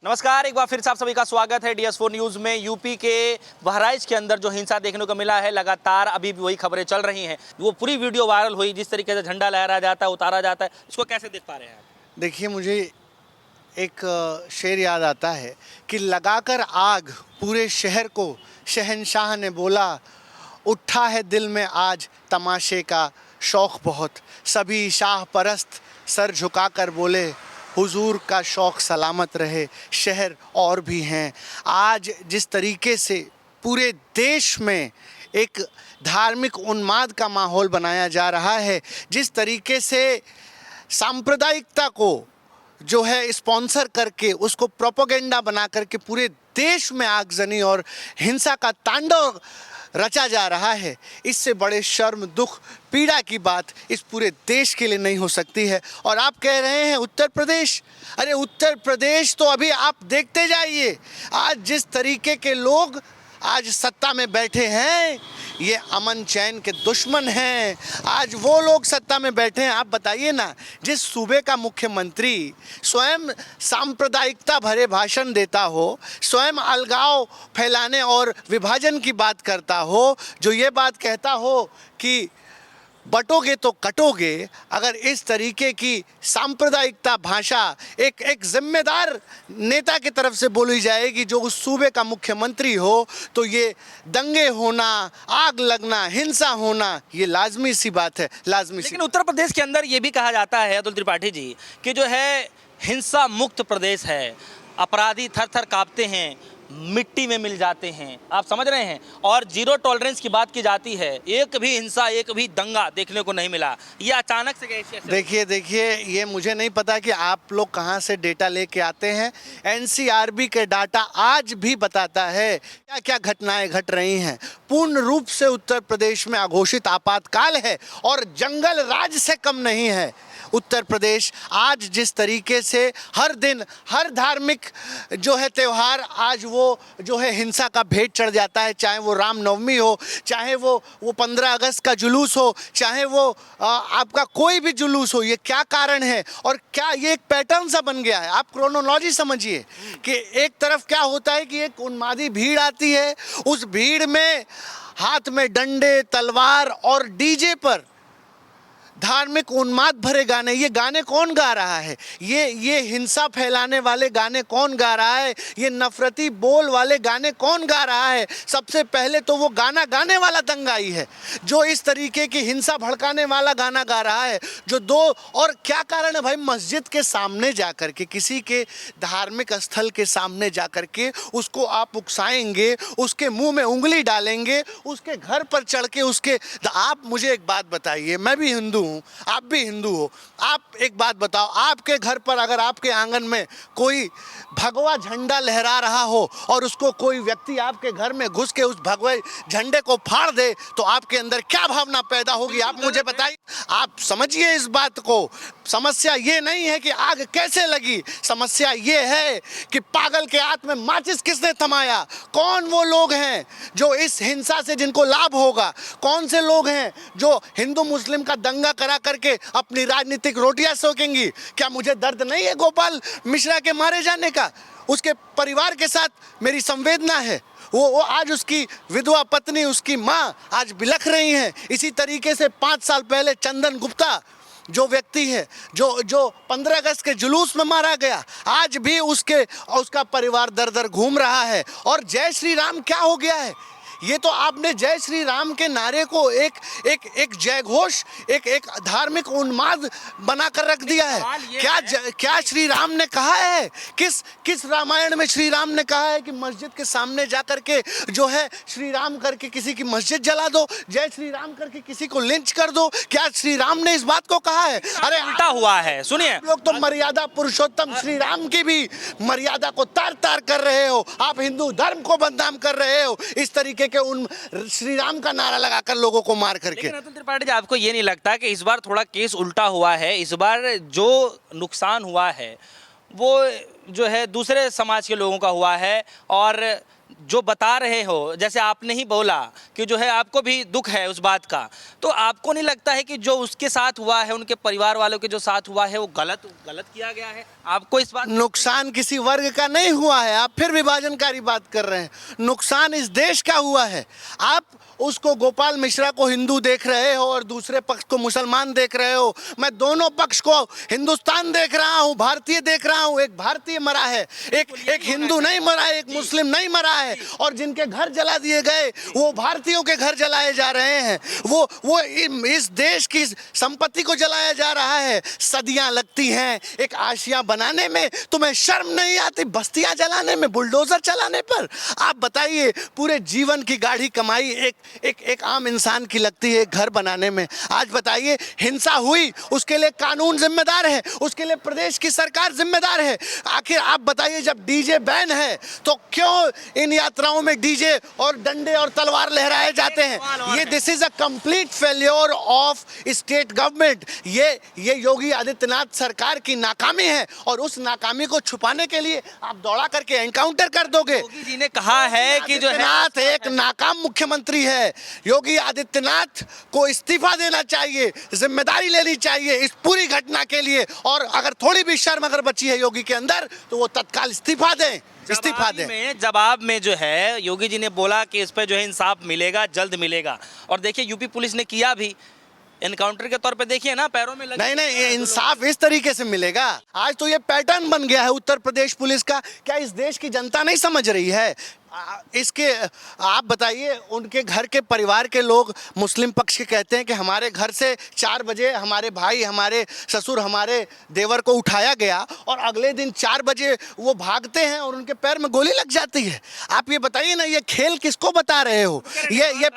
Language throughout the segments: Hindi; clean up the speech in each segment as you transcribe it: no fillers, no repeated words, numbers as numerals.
नमस्कार, एक बार फिर से आप सभी का स्वागत है DS4 न्यूज़ में। यूपी के बहराइच के अंदर जो हिंसा देखने को मिला है, लगातार अभी भी वही खबरें चल रही हैं। वो पूरी वीडियो वायरल हुई, जिस तरीके से झंडा लहराया जाता है, उतारा जाता है, इसको कैसे देख पा रहे हैं आप? देखिए, मुझे एक शेर याद आता है कि लगाकर आग पूरे शहर को शहंशाह ने बोला, उठा है दिल में आज तमाशे का शौक़ बहुत। सभी शाह परस्त सर झुकाकर बोले, हुजूर का शौक़ सलामत रहे। शहर और भी हैं। आज जिस तरीके से पूरे देश में एक धार्मिक उन्माद का माहौल बनाया जा रहा है, जिस तरीके से सांप्रदायिकता को जो है स्पॉन्सर करके उसको प्रोपेगेंडा बना करके पूरे देश में आगजनी और हिंसा का तांडव रचा जा रहा है, इससे बड़े शर्म, दुख, पीड़ा की बात इस पूरे देश के लिए नहीं हो सकती है। और आप कह रहे हैं उत्तर प्रदेश, अरे उत्तर प्रदेश तो अभी आप देखते जाइए। आज जिस तरीके के लोग आज सत्ता में बैठे हैं, ये अमन चैन के दुश्मन हैं। आज वो लोग सत्ता में बैठे हैं। आप बताइए ना, जिस सूबे का मुख्यमंत्री स्वयं सांप्रदायिकता भरे भाषण देता हो, स्वयं अलगाव फैलाने और विभाजन की बात करता हो, जो ये बात कहता हो कि बटोगे तो कटोगे, अगर इस तरीके की सांप्रदायिकता भाषा एक जिम्मेदार नेता की तरफ से बोली जाएगी जो उस सूबे का मुख्यमंत्री हो, तो ये दंगे होना, आग लगना, हिंसा होना, ये लाजमी सी बात है, लाजमी सी। लेकिन उत्तर प्रदेश के अंदर ये भी कहा जाता है अतुल त्रिपाठी जी कि जो है हिंसा मुक्त प्रदेश है, अपराधी थर थर कांपते हैं, मिट्टी में मिल जाते हैं। आप समझ रहे हैं? और जीरो टॉलरेंस की बात की जाती है। एक भी हिंसा, एक भी दंगा देखने को नहीं मिला। ये अचानक से कैसे? देखिए, ये मुझे नहीं पता कि आप लोग कहाँ से डेटा लेके आते हैं। NCRB के डाटा आज भी बताता है क्या क्या घटनाएं घट रही हैं। पूर्ण रूप से उत्तर प्रदेश में अघोषित आपातकाल है और जंगल राज से कम नहीं है उत्तर प्रदेश। आज जिस तरीके से हर दिन हर धार्मिक जो है त्यौहार, आज वो जो है हिंसा का भेंट चढ़ जाता है, चाहे वो रामनवमी हो, चाहे वो 15 अगस्त का जुलूस हो, चाहे वो आपका कोई भी जुलूस हो। ये क्या कारण है और क्या ये एक पैटर्न सा बन गया है? आप क्रोनोलॉजी समझिए कि एक तरफ क्या होता है कि एक उन्मादी भीड़ आती है, उस भीड़ में हाथ में डंडे, तलवार और डीजे पर धार्मिक उन्माद भरे गाने। ये गाने कौन गा रहा है? ये हिंसा फैलाने वाले गाने कौन गा रहा है? ये नफरती बोल वाले गाने कौन गा रहा है? सबसे पहले तो वो गाना गाने वाला दंगाई है जो इस तरीके की हिंसा भड़काने वाला गाना गा रहा है। जो दो और क्या कारण है भाई? मस्जिद के सामने जाकर के, किसी के धार्मिक स्थल के सामने जाकर के उसको आप उकसाएंगे, उसके मुंह में उंगली डालेंगे, उसके घर पर चढ़ के उसके। आप मुझे एक बात बताइए, मैं भी हिंदू, आप भी हिंदू हो, आप एक बात बताओ, आपके घर पर अगर आपके आंगन में कोई भगवा झंडा लहरा रहा हो और उसको कोई व्यक्ति आपके घर में घुस के उस भगवे झंडे को फाड़ दे, तो आपके अंदर क्या भावना पैदा होगी? आप मुझे बताइए। आप समझिए इस बात को। समस्या ये नहीं है कि आग कैसे लगी, समस्या ये है कि पागल के हाथ में माचिस किसने थमाया। कौन वो लोग हैं जो इस हिंसा से जिनको लाभ होगा? कौन से लोग हैं जो हिंदू मुस्लिम का दंगा करा करके अपनी राजनीतिक रोटियां सेकेंगी? क्या मुझे दर्द नहीं है गोपाल मिश्रा के मारे जाने का? उसके परिवार के साथ मेरी संवेदना है। वो आज उसकी विधवा पत्नी, उसकी माँ आज बिलख रही हैं। इसी तरीके से 5 साल पहले चंदन गुप्ता जो व्यक्ति है, जो 15 अगस्त के जुलूस में मारा गया, आज भी उसका परिवार दर दर घूम रहा है। और जय श्री राम क्या हो गया है? ये तो आपने जय श्री राम के नारे को एक जय घोष, एक धार्मिक उन्माद बनाकर रख दिया है। क्या श्री राम ने कहा है? किस रामायण में श्री राम ने कहा है कि मस्जिद के सामने जाकर के जो है श्री राम करके किसी की मस्जिद जला दो, जय श्री राम करके किसी को लिंच कर दो? क्या श्री राम ने इस बात को कहा है? अरे उल्टा हुआ है। सुनिए, लोग तो मर्यादा पुरुषोत्तम श्री राम की भी मर्यादा को तार तार कर रहे हो। आप हिंदू धर्म को बदनाम कर रहे हो इस तरीके के उन श्री राम का नारा लगाकर लोगों को मार करके। लेकिन अतुल त्रिपाठी जी, आपको ये नहीं लगता कि इस बार थोड़ा केस उल्टा हुआ है? इस बार जो नुकसान हुआ है वो जो है दूसरे समाज के लोगों का हुआ है और जो बता रहे हो, जैसे आपने ही बोला कि जो है आपको भी दुख है उस बात का, तो आपको नहीं लगता है कि जो उसके साथ हुआ है, उनके परिवार वालों के जो साथ हुआ है, वो गलत गलत किया गया है? आपको इस बात नुकसान किसी वर्ग का नहीं हुआ है, आप फिर विभाजनकारी बात कर रहे हैं। नुकसान इस देश का हुआ है। आप उसको गोपाल मिश्रा को हिंदू देख रहे हो और दूसरे पक्ष को मुसलमान देख रहे हो। मैं दोनों पक्ष को हिंदुस्तान देख रहा हूं, भारतीय देख रहा हूं। एक भारतीय मरा है, एक हिंदू नहीं मरा है, एक मुस्लिम नहीं मरा है। और जिनके घर जला दिए गए वो भारतीयों के घर जलाए जा रहे हैं। वो इस देश की संपत्ति को जलाया जा रहा है। सदियां लगती हैं एक आशियां बनाने में, तुम्हें शर्म नहीं आती बस्तियां जलाने में, बुलडोजर चलाने पर? आप बताइए, पूरे जीवन की गाढ़ी कमाई एक आम इंसान की लगती है घर बनाने में। आज बताइए, हिंसा हुई, उसके लिए कानून जिम्मेदार है, उसके लिए प्रदेश की सरकार जिम्मेदार है। आखिर आप बताइए, जब डीजे बैन है तो क्यों इन यात्राओं में डीजे और डंडे और तलवार लहराए जाते हैं? ये this is a complete failure of state government. ये योगी आदित्यनाथ सरकार की नाकामी है और उस नाकामी को छुपाने के लिए आप दौड़ा करके एनकाउंटर कर दोगे। योगी जी ने कहा है कि जो है आदित्यनाथ एक नाकाम मुख्यमंत्री है। योगी आदित्यनाथ को इस्तीफा देना चाहिए, जिम्मेदारी लेनी चाहिए इस पूरी घटना के लिए। और अगर थोड़ी भी शर्म अगर बची है योगी के अंदर तो वो तत्काल इस्तीफा दें, इस्तीफा दें। जवाब में जो है योगी जी ने बोला कि इस पे जो है इंसाफ मिलेगा, जल्द मिलेगा। और देखिए यूपी पुलिस ने किया भी, एनकाउंटर के तौर पे देखिए ना, पैरों में लगे। नहीं, ये इंसाफ इस तरीके से मिलेगा। आज तो ये पैटर्न बन गया है उत्तर प्रदेश पुलिस का। क्या इस देश की जनता नहीं समझ रही है इसके? आप बताइए, उनके घर के परिवार के लोग मुस्लिम पक्ष के कहते हैं कि हमारे घर से 4 बजे हमारे भाई, हमारे ससुर, हमारे देवर को उठाया गया और अगले दिन 4 बजे वो भागते हैं और उनके पैर में गोली लग जाती है। आप ये बताइए ना, ये खेल किसको बता रहे हो? ये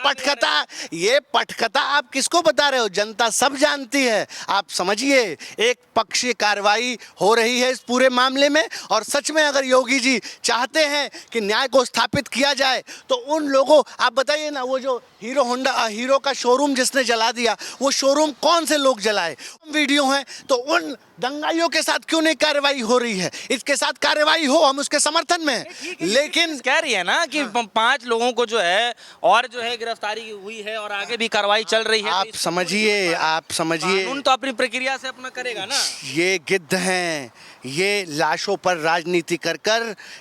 पटकथा आप किसको बता रहे हो? जनता सब जानती है। आप समझिए, एक पक्षीय कार्रवाई हो रही है इस पूरे मामले में। और सच में अगर योगी जी चाहते हैं कि न्याय को स्थापित किया जाए तो उन लोगों, आप बताइए ना, वो जो हीरो का शोरूम जिसने जला दिया, वो शोरूम कौन से लोग जलाए? वीडियो है तो उन दंगाइयों के साथ क्यों नहीं कार्रवाई हो रही है? इसके साथ कार्रवाई हो, हम उसके समर्थन में हैं। लेकिन कह रही है ना कि 5 लोगों को जो है और जो है गिरफ्तारी हुई है और आगे भी कार्रवाई चल रही है। आप समझिए कानून तो अपनी प्रक्रिया से अपना करेगा ना। ये गिद्ध हैं, ये लाशों पर राजनीति कर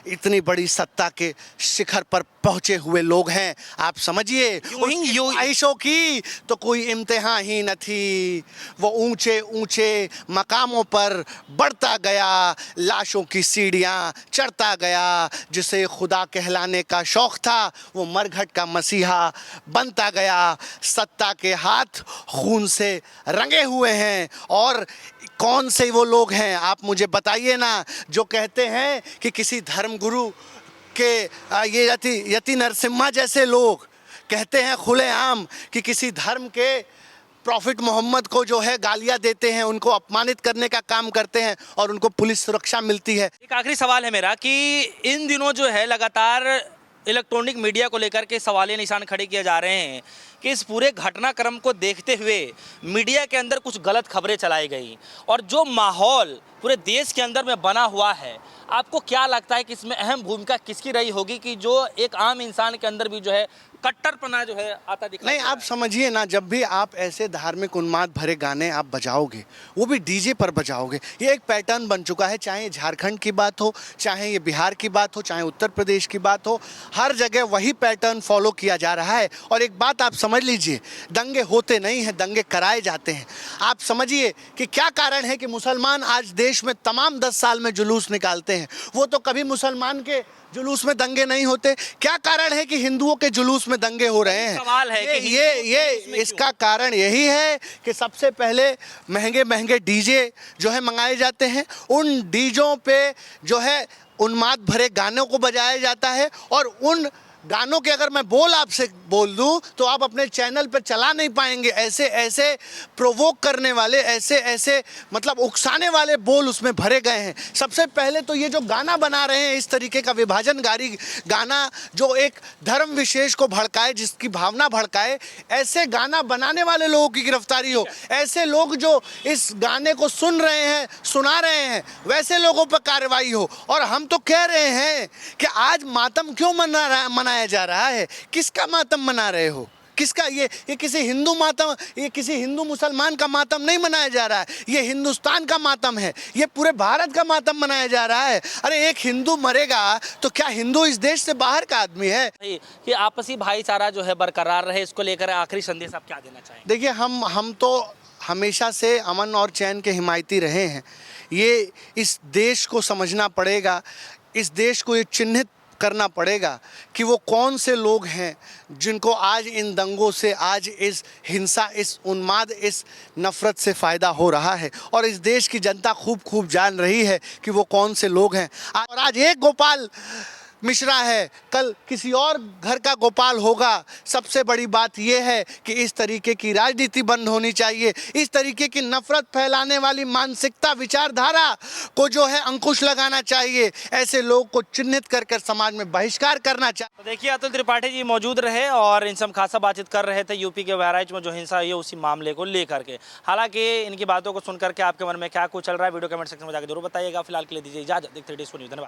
इतनी बड़ी सत्ता के शिखर पर पहुंचे हुए लोग हैं। आप समझिए, ख्वाहिशों की तो कोई इम्तिहान ही न थी। वो ऊंचे ऊंचे मकामों पर बढ़ता गया, लाशों की सीढ़ियां चढ़ता गया। जिसे खुदा कहलाने का शौक था वो मरघट का मसीहा बनता गया। सत्ता के हाथ खून से रंगे हुए हैं। और कौन से वो लोग हैं आप मुझे बताइए ना, जो कहते हैं कि किसी धर्मगुरु के ये यति नरसिम्हा जैसे लोग कहते हैं खुलेआम कि किसी धर्म के प्रॉफिट मोहम्मद को जो है गालियां देते हैं, उनको अपमानित करने का काम करते हैं और उनको पुलिस सुरक्षा मिलती है। एक आखिरी सवाल है मेरा कि इन दिनों जो है लगातार इलेक्ट्रॉनिक मीडिया को लेकर के सवालिया निशान खड़े किए जा रहे हैं कि इस पूरे घटनाक्रम को देखते हुए मीडिया के अंदर कुछ गलत खबरें चलाई गई और जो माहौल पूरे देश के अंदर में बना हुआ है, आपको क्या लगता है कि इसमें अहम भूमिका किसकी रही होगी कि जो एक आम इंसान के अंदर भी जो है कट्टरपना जो है आता दिखाई नहीं, आप समझिए ना, जब भी आप ऐसे धार्मिक उन्माद भरे गाने आप बजाओगे, वो भी डीजे पर बजाओगे, ये एक पैटर्न बन चुका है। चाहे झारखंड की बात हो, चाहे ये बिहार की बात हो, चाहे उत्तर प्रदेश की बात हो, हर जगह वही पैटर्न फॉलो किया जा रहा है। और एक बात आप समझ लीजिए, दंगे होते नहीं हैं, दंगे कराए जाते हैं। आप समझिए कि क्या कारण है कि मुसलमान आज देश में तमाम 10 साल में जुलूस निकालते हैं। वो तो कभी मुसलमान के जुलूस में दंगे नहीं होते। क्या कारण है कि हिंदुओं के जुलूस में दंगे हो रहे हैं? सवाल है कि ये इसका कारण यही है कि सबसे पहले महंगे महंगे डीजे जो है मंगाए जाते हैं। उन डीजों पे जो है उन्माद भरे गानों को बजाया जाता है और उन गानों के अगर मैं बोल आपसे बोल दूं तो आप अपने चैनल पर चला नहीं पाएंगे। ऐसे ऐसे प्रोवोक करने वाले, ऐसे ऐसे मतलब उकसाने वाले बोल उसमें भरे गए हैं। सबसे पहले तो ये जो गाना बना रहे हैं, इस तरीके का विभाजनकारी गाना जो एक धर्म विशेष को भड़काए, जिसकी भावना भड़काए, ऐसे गाना बनाने वाले लोगों की गिरफ्तारी हो। ऐसे लोग जो इस गाने को सुन रहे हैं, सुना रहे हैं, वैसे लोगों पर कार्रवाई हो। और हम तो कह रहे हैं कि आज मातम क्यों मनाया जा रहा है? किसका मातम मना रहे हो? किसका? ये किसी हिंदू मातम, ये किसी हिंदू मुसलमान का मातम नहीं मनाया जा रहा है, ये हिंदुस्तान का मातम है, ये पूरे भारत का मातम मनाया जा रहा है। अरे एक हिंदू मरेगा तो क्या हिंदू इस देश से बाहर का आदमी है? कि आपसी भाईचारा जो है बरकरार रहे, इसको लेकर आखिरी संदेश आप क्या देना चाहेंगे? देखिए, हम तो हमेशा से अमन और चैन के हिमायती रहे हैं। ये इस देश को समझना पड़ेगा, इस देश को ये चिन्हित करना पड़ेगा कि वो कौन से लोग हैं जिनको आज इन दंगों से, आज इस हिंसा, इस उन्माद, इस नफ़रत से फ़ायदा हो रहा है। और इस देश की जनता खूब जान रही है कि वो कौन से लोग हैं। और आज एक गोपाल मिश्रा है, कल किसी और घर का गोपाल होगा। सबसे बड़ी बात यह है कि इस तरीके की राजनीति बंद होनी चाहिए। इस तरीके की नफरत फैलाने वाली मानसिकता, विचारधारा को जो है अंकुश लगाना चाहिए। ऐसे लोग को चिन्हित कर समाज में बहिष्कार करना चाहिए। तो देखिए, अतुल त्रिपाठी जी मौजूद रहे और इनसे हम खासा बातचीत कर रहे थे यूपी के बहराइच में जो हिंसा हुई है उसी मामले को लेकर के। हालांकि इनकी बातों को सुनकर के आपके मन में क्या कुछ चल रहा है, वीडियो कमेंट सेक्शन में जाकर जरूर बताइएगा। फिलहाल के लिए दीजिए इजाजत। देखते रहिए DSP न्यूज़। धन्यवाद।